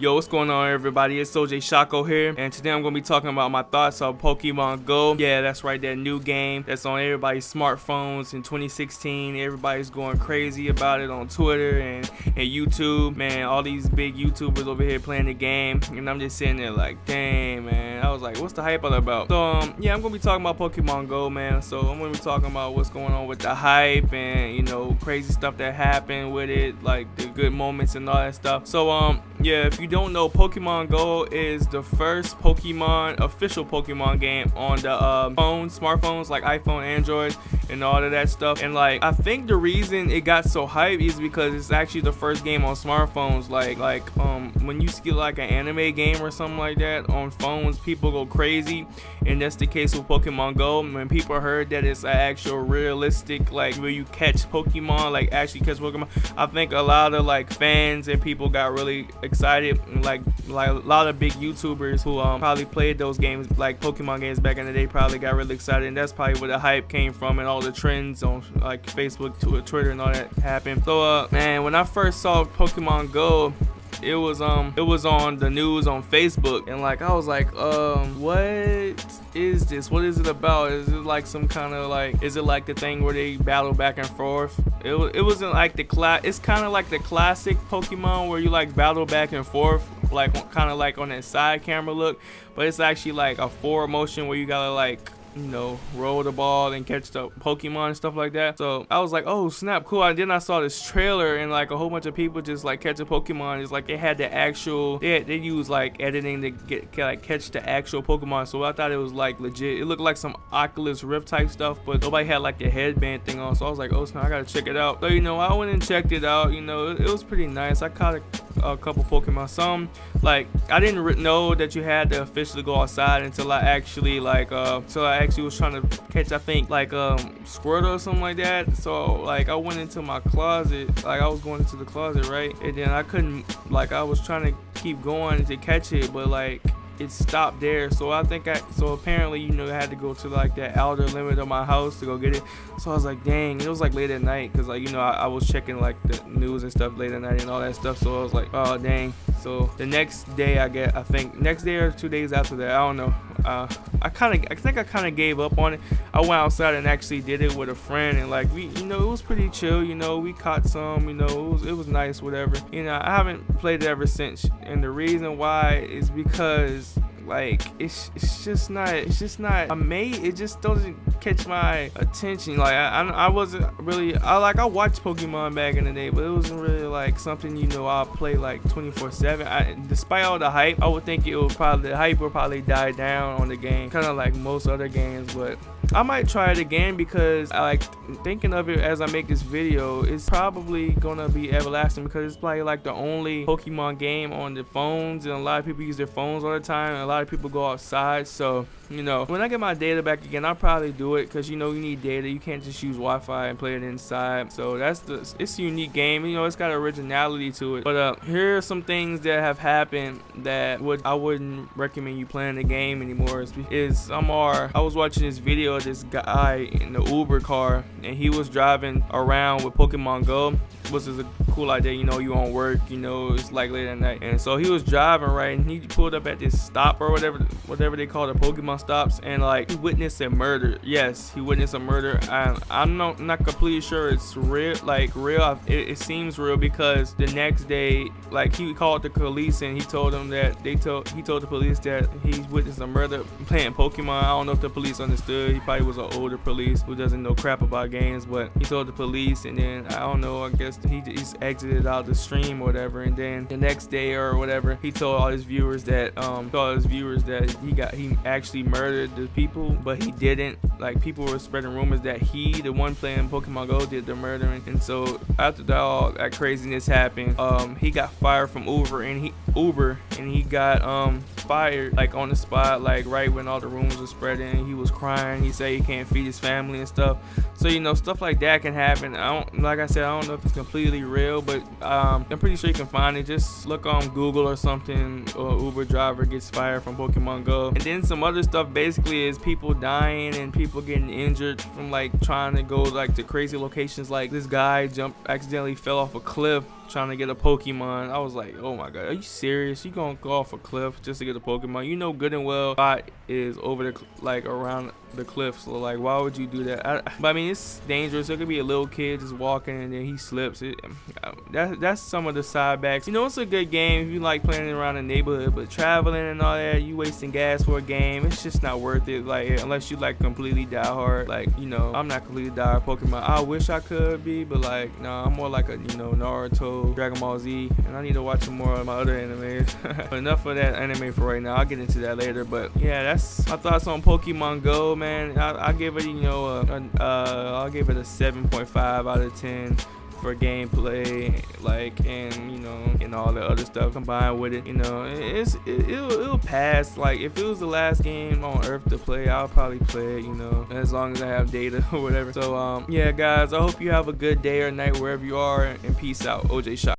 Yo, what's going on, everybody? It's oJayShocko here, and today I'm going to be talking about my thoughts on Pokemon Go. Yeah, that's right, that new game that's on everybody's smartphones in 2016. Everybody's going crazy about it on Twitter and YouTube. Man, all these big YouTubers over here playing the game, and I'm just sitting there like, dang, man. I was like, what's the hype all about? So, yeah, I'm going to be talking about Pokemon Go, man. So I'm going to be talking about what's going on with the hype and, you know, crazy stuff that happened with it, like the good moments and all that stuff. So, yeah, if you don't know, Pokemon Go is the first official Pokemon game on the smartphones like iPhone, Android, and all of that stuff. And like, I think the reason it got so hype is because it's actually the first game on smartphones. Like when you see like an anime game or something like that on phones, people go crazy, and that's the case with Pokemon Go. When people heard that it's an actual realistic, like where you catch Pokemon, like actually catch Pokemon, I think a lot of like fans and people got really excited. Like a lot of big YouTubers who probably played those games, like Pokemon games back in the day, probably got really excited, and that's probably where the hype came from, and all the trends on like Facebook, Twitter, and all that happened. So man, when I first saw Pokemon Go, it was on the news on Facebook, and like I was like, what is this? What is it about? Is it like some kind of like, is it like the thing where they battle back and forth? It wasn't like it's kind of like the classic Pokemon where you like battle back and forth, like kind of like on that side camera look, but it's actually like a forward motion where you gotta like, you know, roll the ball and catch the Pokemon and stuff like that. So I was like, oh snap, cool. And then I saw this trailer, and like a whole bunch of people just like catch a Pokemon. It's like they had the actual, they use like editing to catch the actual Pokemon. So I thought it was like legit. It looked like some Oculus Rift type stuff, but nobody had like the headband thing on. So I was like, oh snap, I gotta check it out. So you know, I went and checked it out. You know, it was pretty nice. I caught a couple Pokemon. Some like I didn't know that you had to officially go outside until I actually was trying to catch, I think like Squirtle or something like that. So like I went into my closet, like I was going into the closet, right, and then I couldn't, like I was trying to keep going to catch it, but like it stopped there. So apparently, you know, I had to go to like that outer limit of my house to go get it. So I was like, dang, it was like late at night, because like, you know, I was checking like the news and stuff late at night and all that stuff. So I was like, oh dang. So the next day I think next day or 2 days after that, I don't know, I think I kind of gave up on it. I went outside and actually did it with a friend, and like we, you know, it was pretty chill. You know, we caught some, you know, it was nice, whatever. You know, I haven't played it ever since, and the reason why is because like it's just not it just doesn't catch my attention. Like I wasn't really, I watched Pokemon back in the day, but it wasn't really like something, you know, I'll play like 24/7. Despite all the hype, I would think the hype would probably die down on the game, kind of like most other games. But I might try it again, because I like thinking of it as I make this video. It's probably gonna be everlasting, because it's probably like the only Pokemon game on the phones, and a lot of people use their phones all the time, and a lot of people go outside. So, you know, when I get my data back again, I'll probably do it, because you know, you need data. You can't just use Wi-Fi and play it inside. So it's a unique game. You know, it's got originality to it. But here are some things that have happened that I wouldn't recommend you playing the game anymore. I was watching this video of this guy in the Uber car, and he was driving around with Pokemon Go, which is a cool idea. You know, you on work, you know, it's like late at night, and so he was driving, right, and he pulled up at this stop or whatever they call the Pokemon stops, and like he witnessed a murder. Yes, he witnessed a murder. I'm not completely sure it's real. It seems real, because the next day, like, he called the police, and he told them that he told the police that he witnessed a murder playing Pokemon. I don't know if the police understood. He probably was an older police who doesn't know crap about games, but he told the police, and then I don't know, I guess he just exited out the stream or whatever. And then the next day or whatever, he told all his viewers that he actually murdered the people, but he didn't. Like, people were spreading rumors that the one playing Pokemon Go, did the murdering. And so after all that craziness happened, he got fired from Uber, and he got fired like on the spot, like right when all the rumors were spreading. He was crying. He say he can't feed his family and stuff. So you know, stuff like that can happen. Like I said, I don't know if it's completely real, but I'm pretty sure you can find it. Just look on Google or something, or Uber driver gets fired from Pokemon Go. And then some other stuff basically is people dying and people getting injured from like trying to go like to crazy locations. Like this guy accidentally fell off a cliff trying to get a Pokemon. I was like, oh my god, are you serious? You gonna go off a cliff just to get a Pokemon? You know good and well spot is over the like around the cliff, so like why would you do that? But I mean, it's dangerous. There could be a little kid just walking and then he slips. That's some of the side backs. You know, it's a good game if you like playing around the neighborhood, but traveling and all that, you wasting gas for a game, it's just not worth it. Like unless you like completely die hard. Like, you know, I'm not completely die hard Pokemon. I wish I could be, but like no, I'm more like a, you know, Naruto, Dragon Ball Z, and I need to watch some more of my other animes. But enough of that anime for right now. I'll get into that later. But yeah, that's my thoughts on Pokemon Go, man. I give it, you know, I'll give it a 7.5 out of 10 for gameplay, like, and you know, and all the other stuff combined with it. You know, it'll pass. Like if it was the last game on Earth to play, I'll probably play it, you know, as long as I have data or whatever. So yeah guys, I hope you have a good day or night wherever you are, and peace out. oJayShocko.